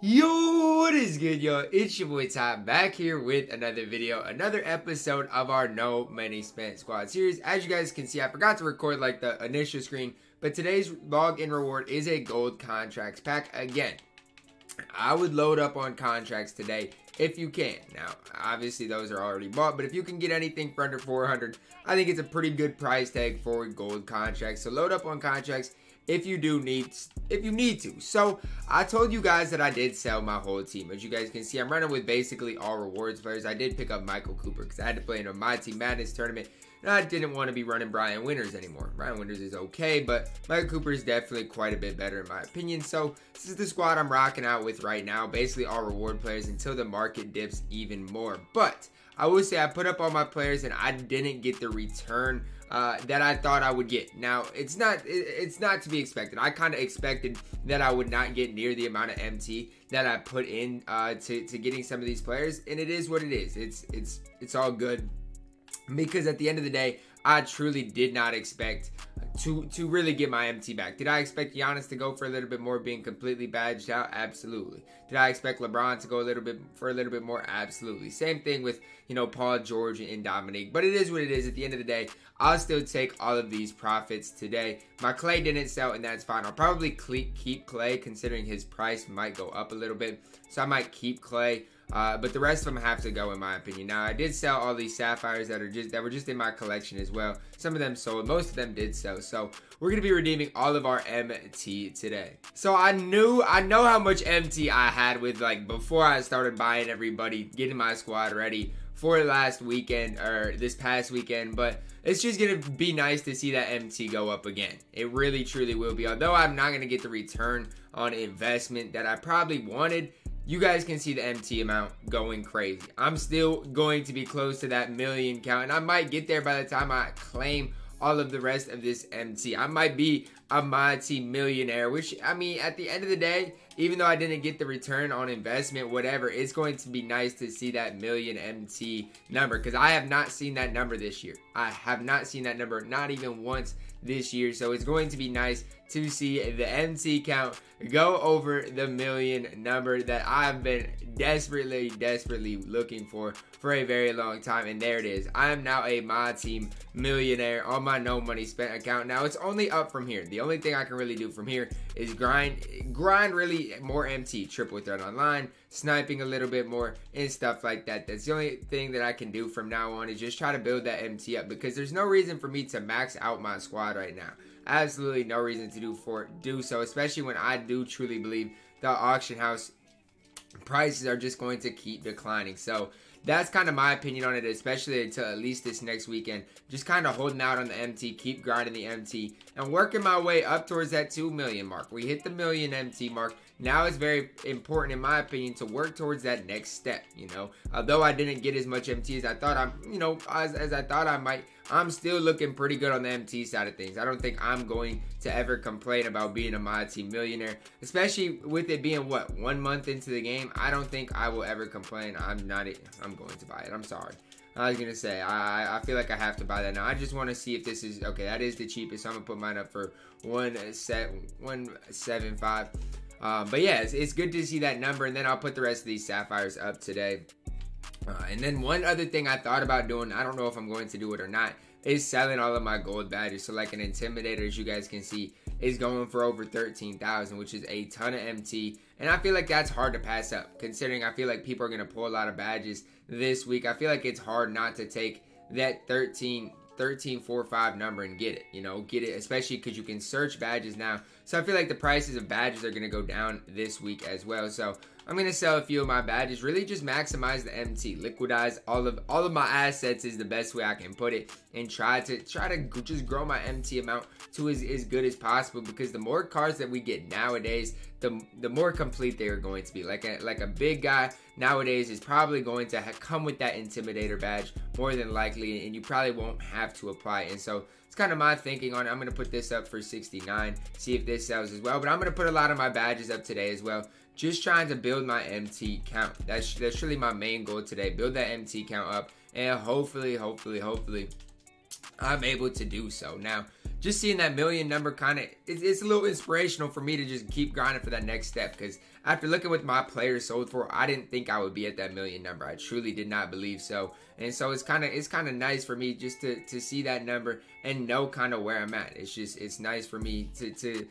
Yo, what is good, yo? It's your boy Ty back here with another video, another episode of our No Money Spent Squad series. As you guys can see, I forgot to record like the initial screen, but today's login reward is a gold contracts pack again. I would load up on contracts today if you can. Now, obviously those are already bought, but if you can get anything for under 400, I think it's a pretty good price tag for gold contracts. So load up on contracts if you need to. So I told you guys that I did sell my whole team. As you guys can see, I'm running with basically all rewards players. I did pick up Michael Cooper because I had to play in a MyTEAM Madness tournament, and I didn't want to be running Brian Winters anymore. Brian Winters is okay, but Michael Cooper is definitely quite a bit better in my opinion. So this is the squad I'm rocking out with right now. Basically all reward players until the market dips even more. But I will say I put up all my players and I didn't get the return that I thought I would get. Now, it's not to be expected. I kind of expected that I would not get near the amount of MT that I put in to getting some of these players, and it is what it is. It's all good, because at the end of the day, I truly did not expect to really get my MT back. Did I expect Giannis to go for a little bit more, being completely badged out? Absolutely. Did I expect LeBron to go a little bit more? Absolutely. Same thing with, you know, Paul George and Dominique. But it is what it is. At the end of the day, I'll still take all of these profits today. My Clay didn't sell, and that's fine. I'll probably keep Clay, considering his price might go up a little bit. So I might keep Clay. But the rest of them have to go, in my opinion. Now, I did sell all these sapphires that were just in my collection as well. Some of them sold. Most of them did sell. So we're gonna be redeeming all of our MT today. So I know how much MT I had with, like, before I started buying everybody, getting my squad ready for last weekend or this past weekend. But it's just gonna be nice to see that MT go up again. It really truly will be. Although I'm not gonna get the return on investment that I probably wanted, you guys can see the MT amount going crazy. I'm still going to be close to that million count, and I might get there by the time I claim all of the rest of this MT. I might be a MyTEAM millionaire, which, I mean, at the end of the day, even though I didn't get the return on investment, whatever, it's going to be nice to see that million MT number, because I have not seen that number this year. I have not seen that number, not even once this year. So it's going to be nice to see the MT count go over the million number that I've been desperately looking for a very long time. And there it is. I am now a MyTEAM millionaire on my no money spent account. Now it's only up from here. The only thing I can really do from here is grind really more MT, triple threat online, sniping a little bit more and stuff like that. That's the only thing that I can do from now on, is just try to build that MT up, because there's no reason for me to max out my squad right now. Absolutely no reason to do so, especially when I do truly believe the auction house prices are just going to keep declining. So that's kind of my opinion on it, especially until at least this next weekend. Just kind of holding out on the MT, keep grinding the MT, and working my way up towards that 2 million mark. We hit the million MT mark. Now it's very important, in my opinion, to work towards that next step, you know. Although I didn't get as much MT as I thought as I thought I might, I'm still looking pretty good on the MT side of things. I don't think I'm going to ever complain about being a MyTEAM millionaire, especially with it being, what, 1 month into the game. I don't think I will ever complain. I'm going to buy it. I'm sorry. I was going to say, I feel like I have to buy that now. I just want to see if this is, okay, that is the cheapest. So I'm going to put mine up for 175. But yeah, it's good to see that number, and then I'll put the rest of these sapphires up today. And then one other thing I thought about doing, I don't know if I'm going to do it or not, is selling all of my gold badges. So like an Intimidator, as you guys can see, is going for over 13,000, which is a ton of MT. And I feel like that's hard to pass up, considering I feel like people are going to pull a lot of badges this week. I feel like it's hard not to take that 1345 number and get it, especially because you can search badges now. So I feel like the prices of badges are going to go down this week as well. So I'm going to sell a few of my badges, really just maximize the MT, liquidize all of my assets is the best way I can put it, and try to just grow my MT amount to as good as possible, because the more cards that we get nowadays, the more complete they are going to be. Like a big guy nowadays is probably going to come with that Intimidator badge more than likely, and you probably won't have to apply it. And so it's kind of my thinking on it. I'm going to put this up for 69, see if this sells as well. But I'm going to put a lot of my badges up today as well, just trying to build my MT count. That's really my main goal today, build that MT count up, and hopefully I'm able to do so. Now, just seeing that million number, kind of, it's a little inspirational for me to just keep grinding for that next step, because after looking what my players sold for, I didn't think I would be at that million number. I truly did not believe so. And so it's kind of nice for me just to see that number and know kind of where I'm at. It's nice for me to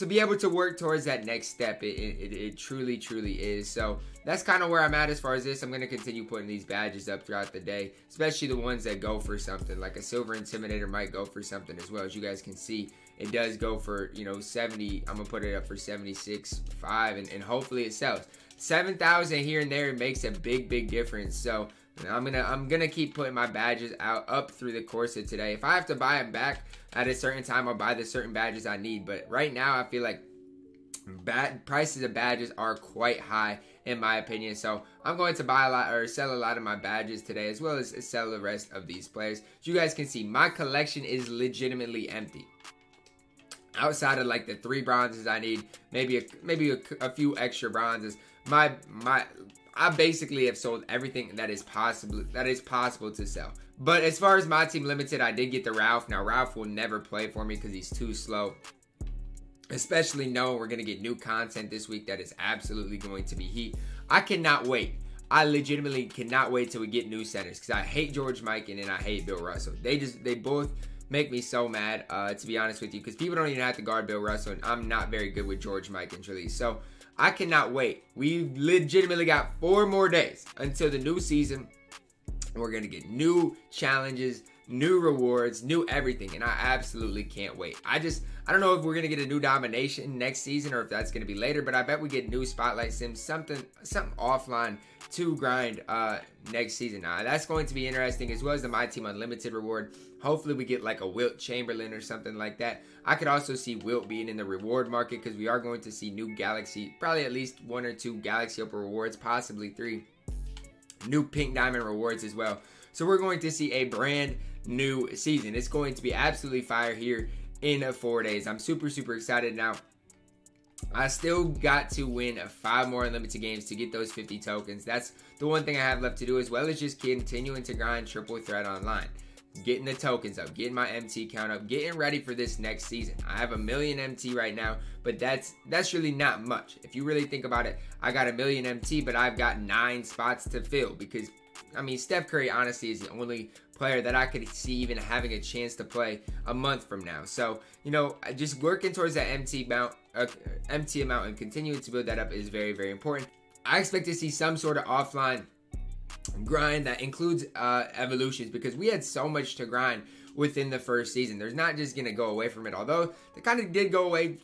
be able to work towards that next step. It truly is. So that's kind of where I'm at as far as this. I'm going to continue putting these badges up throughout the day, especially the ones that go for something. Like a silver intimidator might go for something as well. As you guys can see, it does go for, 70. I'm gonna put it up for 76.5, and hopefully it sells. 7,000 here and there makes a big difference. So I'm gonna keep putting my badges up through the course of today. If I have to buy them back at a certain time, I'll buy the certain badges I need. But right now, I feel like prices of badges are quite high in my opinion. So I'm going to buy a lot or sell a lot of my badges today, as well as sell the rest of these players. As you guys can see, my collection is legitimately empty. Outside of like the 3 bronzes I need, maybe a few extra bronzes, I basically have sold everything that is possible to sell. But as far as my team limited, I did get the Ralph. Now Ralph will never play for me because he's too slow. Especially knowing we're gonna get new content this week that is absolutely going to be heat. I cannot wait. I legitimately cannot wait till we get new centers, because I hate George Mikan and I hate Bill Russell. They both make me so mad, to be honest with you, because people don't even have to guard Bill Russell, and I'm not very good with George Mikan, truly. So I cannot wait. We legitimately got 4 more days until the new season. We're gonna get new challenges, new rewards, new everything, and I absolutely can't wait. I don't know if we're gonna get a new domination next season or if that's gonna be later, but I bet we get new spotlight sims, something offline to grind next season. Now that's going to be interesting, as well as the MyTEAM Unlimited reward. Hopefully we get like a Wilt Chamberlain or something like that. I could also see Wilt being in the reward market, because we are going to see new Galaxy, probably at least 1 or 2 Galaxy Open rewards, possibly 3 new Pink Diamond rewards as well. So we're going to see a brand new season. It's going to be absolutely fire here in 4 days. I'm super excited. Now I still got to win 5 more unlimited games to get those 50 tokens. That's the one thing I have left to do, as well as just continuing to grind triple threat online, getting the tokens up, getting my MT count up, getting ready for this next season. I have 1 million MT right now, but that's really not much. If you really think about it, I got 1 million MT, but I've got 9 spots to fill, because I mean, Steph Curry honestly is the only player that I could see even having a chance to play a month from now. So, just working towards that MT amount and continuing to build that up is very important. I expect to see some sort of offline grind that includes evolutions, because we had so much to grind within the first season. There's not just going to go away from it, although they kind of did go away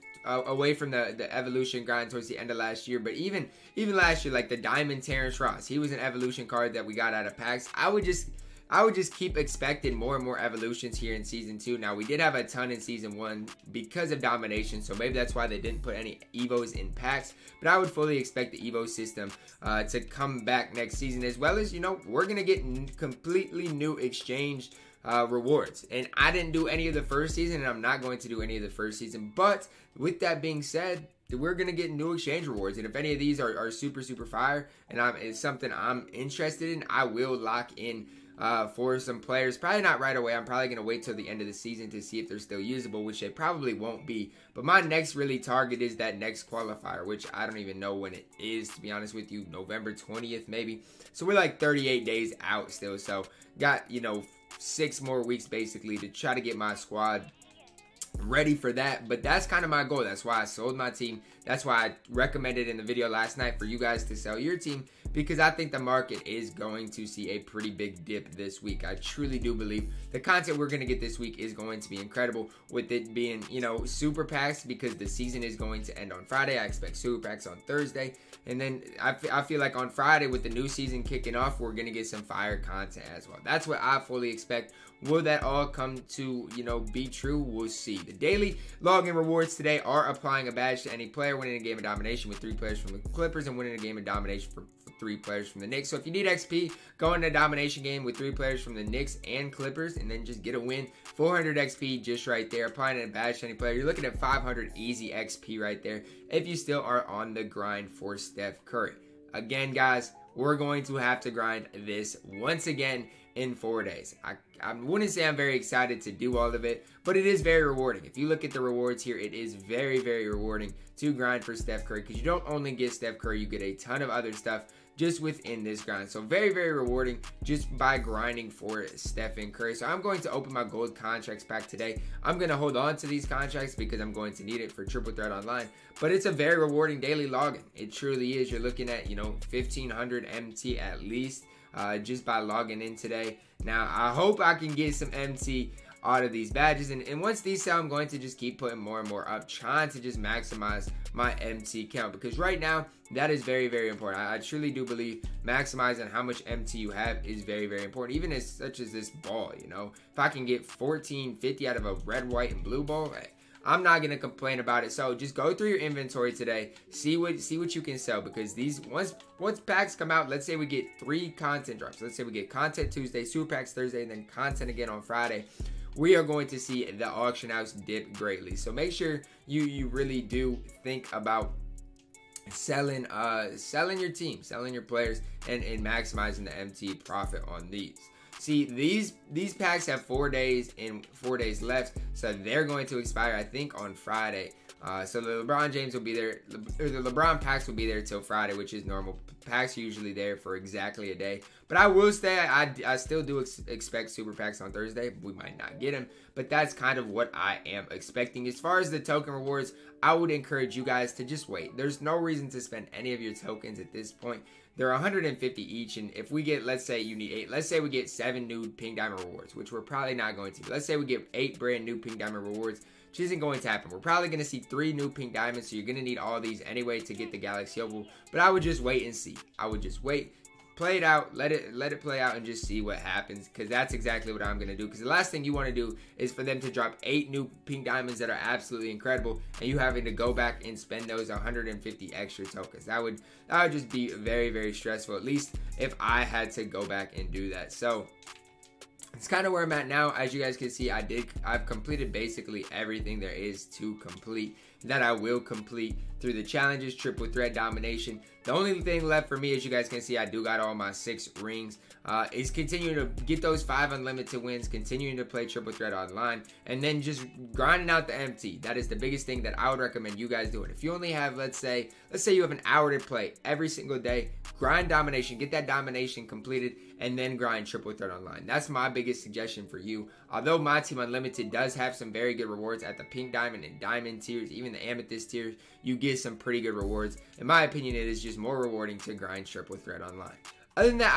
from the evolution grind towards the end of last year. But even last year, like the Diamond Terrence Ross, he was an evolution card that we got out of packs. I would just keep expecting more and more evolutions here in season 2. Now we did have a ton in season 1 because of domination, so maybe that's why they didn't put any evos in packs. But I would fully expect the evo system to come back next season, as well as we're gonna get completely new exchange rewards. And I didn't do any of the first season, and I'm not going to do any of the first season. But with that being said, we're gonna get new exchange rewards, and if any of these are super fire and it's something I'm interested in, I will lock in for some players. Probably not right away. I'm probably going to wait till the end of the season to see if they're still usable, which they probably won't be. But my next really target is that next qualifier, which I don't even know when it is, to be honest with you. November 20th maybe. So we're like 38 days out still. So got 6 more weeks basically to try to get my squad ready for that. But that's kind of my goal. That's why I sold my team. That's why I recommended in the video last night for you guys to sell your team, because I think the market is going to see a pretty big dip this week. I truly do believe the content we're going to get this week is going to be incredible, with it being super packs, because the season is going to end on Friday. I expect super packs on Thursday, and then I feel like on Friday, with the new season kicking off, we're going to get some fire content as well. That's what I fully expect. Will that all come to be true? We'll see. The daily login rewards today are applying a badge to any player winning a game of domination with 3 players from the Clippers and winning a game of domination for 3 players from the Knicks. So if you need XP, go into a domination game with 3 players from the Knicks and Clippers, and then just get a win. 400 XP just right there. Applying a badge to any player, you're looking at 500 easy XP right there if you still are on the grind for Steph Curry. Again, guys, we're going to have to grind this once again in 4 days. I wouldn't say I'm very excited to do all of it, but it is very rewarding. If you look at the rewards here, it is very, very rewarding to grind for Steph Curry, because you don't only get Steph Curry, you get a ton of other stuff just within this grind. So very, very rewarding just by grinding for Stephen Curry. So I'm going to open my gold contracts pack today. I'm going to hold on to these contracts because I'm going to need it for Triple Threat Online. But it's a very rewarding daily login. It truly is. You're looking at, 1,500 MT at least just by logging in today. Now, I hope I can get some MT out of these badges, and once these sell, I'm going to just keep putting more and more up, trying to just maximize my MT count, because right now that is very, very important. I truly do believe maximizing how much MT you have is very, very important, even as such as this ball. If I can get 1450 out of a red, white, and blue ball, I'm not gonna complain about it. So just go through your inventory today, see what you can sell, because these once packs come out, let's say we get 3 content drops. Let's say we get content Tuesday, super packs Thursday, and then content again on Friday. We are going to see the auction house dip greatly. So make sure you really do think about selling your team, selling your players, and maximizing the MT profit on these. See, these packs have 4 days and 4 days left, so they're going to expire, I think, on Friday. So the LeBron James will be there, or the LeBron packs will be there till Friday, which is normal. Packs are usually there for exactly a day. But I will say, I still do expect super packs on Thursday. We might not get them, but that's kind of what I am expecting. As far as the token rewards, I would encourage you guys to just wait. There's no reason to spend any of your tokens at this point. They're 150 each, and if we get, let's say you need 8, let's say we get 7 new pink diamond rewards, which we're probably not going to. Let's say we get 8 brand new pink diamond rewards, which isn't going to happen. We're probably going to see 3 new pink diamonds, so you're going to need all these anyway to get the Galaxy Opal. But I would just wait and see. I would just wait, play it out, let it play out, and just see what happens, because that's exactly what I'm going to do. Because the last thing you want to do is for them to drop 8 new pink diamonds that are absolutely incredible, and you having to go back and spend those 150 extra tokens. That would just be very, very stressful, at least if I had to go back and do that. So it's kind of where I'm at now. As you guys can see, I've completed basically everything there is to complete, that I will complete through the challenges, triple threat domination. The only thing left for me, as you guys can see, I do got all my 6 rings, is continuing to get those 5 unlimited wins, continuing to play triple threat online, and then just grinding out the MT. That is the biggest thing that I would recommend you guys doing. If you only have, let's say you have an hour to play every single day, grind domination, get that domination completed, and then grind triple threat online. That's my biggest suggestion for you. Although MyTEAM Unlimited does have some very good rewards at the pink diamond and diamond tiers, even the amethyst tiers, you get some pretty good rewards. In my opinion, it is just more rewarding to grind triple threat online. Other than that,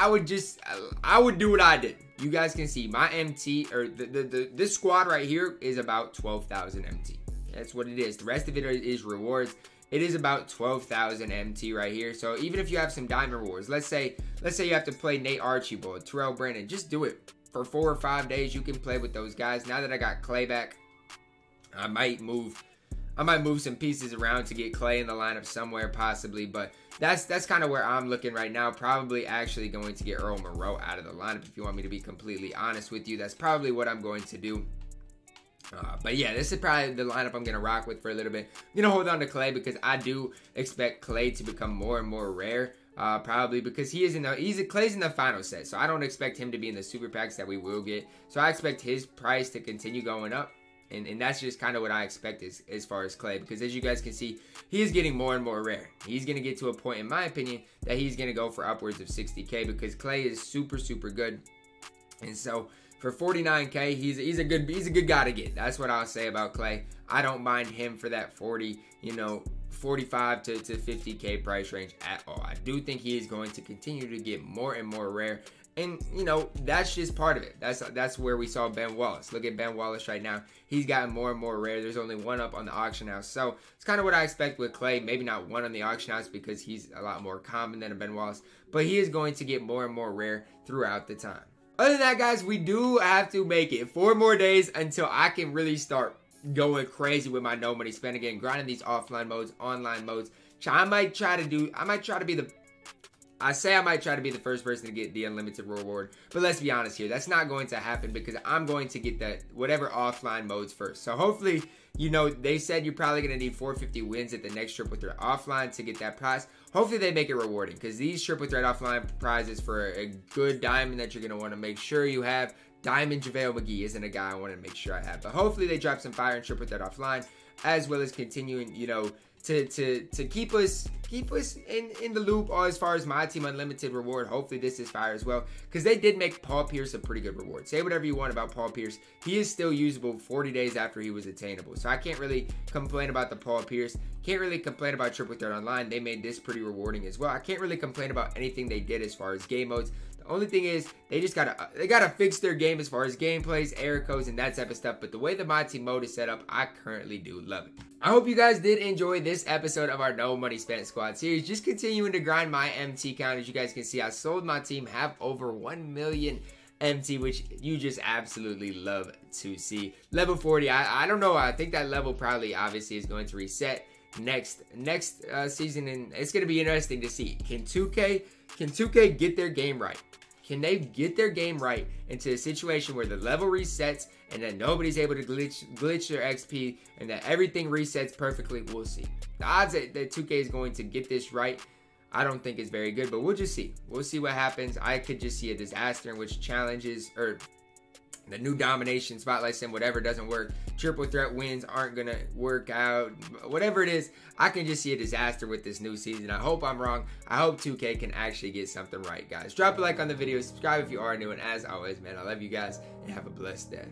I would do what I did. You guys can see my MT, or this squad right here is about 12,000 MT. That's what it is. The rest of it is rewards. It is about 12,000 MT right here. So even if you have some diamond rewards, let's say you have to play Nate Archibald, Terrell Brandon, just do it for 4 or 5 days. You can play with those guys. Now that I got Clay back, I might move some pieces around to get Clay in the lineup somewhere possibly, but that's kind of where I'm looking right now. Probably actually going to get Earl Monroe out of the lineup, if you want me to be completely honest with you. That's probably what I'm going to do. But yeah, this is probably the lineup I'm going to rock with for a little bit. I'm going to hold on to Clay because I do expect Clay to become more and more rare. Probably because Clay's in the final set, so I don't expect him to be in the super packs that we will get. So I expect his price to continue going up. And that's just kind of what I expect as far as Clay, because as you guys can see, he is getting more and more rare. He's going to get to a point, in my opinion, that he's going to go for upwards of 60k, because Clay is super, super good. And so for 49k, he's a good guy to get. That's what I'll say about Clay. I don't mind him for that 45 to 50k price range at all. I do think he is going to continue to get more and more rare. And, that's just part of it. That's where we saw Ben Wallace. Look at Ben Wallace right now. He's gotten more and more rare. There's only 1 up on the auction house. So it's kind of what I expect with Clay. Maybe not 1 on the auction house because he's a lot more common than a Ben Wallace. But he is going to get more and more rare throughout the time. Other than that, guys, we do have to make it 4 more days until I can really start going crazy with my no money spend again, grinding these offline modes, online modes. I might try to be the first person to get the unlimited reward, but let's be honest here, that's not going to happen because I'm going to get that whatever offline modes first. So hopefully, they said you're probably going to need 450 wins at the next triple threat offline to get that prize. hopefully they make it rewarding, because these triple threat offline prizes for a good diamond that you're going to want to make sure you have. Diamond JaVale McGee isn't a guy I want to make sure I have, but hopefully they drop some fire and triple threat offline, as well as continuing, you know, to keep us in the loop as far as MyTEAM Unlimited reward. Hopefully this is fire as well, because they did make Paul Pierce a pretty good reward. Say whatever you want about Paul Pierce, he is still usable 40 days after he was attainable, so I can't really complain about the Paul Pierce. Can't really complain about triple threat online. They made this pretty rewarding as well. I can't really complain about anything they did as far as game modes. The only thing is they just gotta fix their game as far as gameplays, error codes, and that type of stuff. But the way the MyTEAM mode is set up, I currently do love it. I hope you guys did enjoy this episode of our No Money Spent Squad series. Just continuing to grind my MT count. As you guys can see, I sold my team, have over 1 million MT, which you just absolutely love to see. Level 40, I don't know. I think that level probably obviously is going to reset next season, and it's going to be interesting to see. Can 2K get their game right? Can they get their game right into a situation where the level resets and that nobody's able to glitch their XP and that everything resets perfectly? We'll see. The odds that 2K is going to get this right, I don't think is very good, but we'll just see. We'll see what happens. I could just see a disaster in which challenges or the new domination, spotlight sim, whatever doesn't work, triple threat wins aren't gonna work out, whatever it is, I can just see a disaster with this new season. I hope I'm wrong. I hope 2K can actually get something right, guys. Drop a like on the video, subscribe if you are new, and as always, man, I love you guys, and have a blessed day.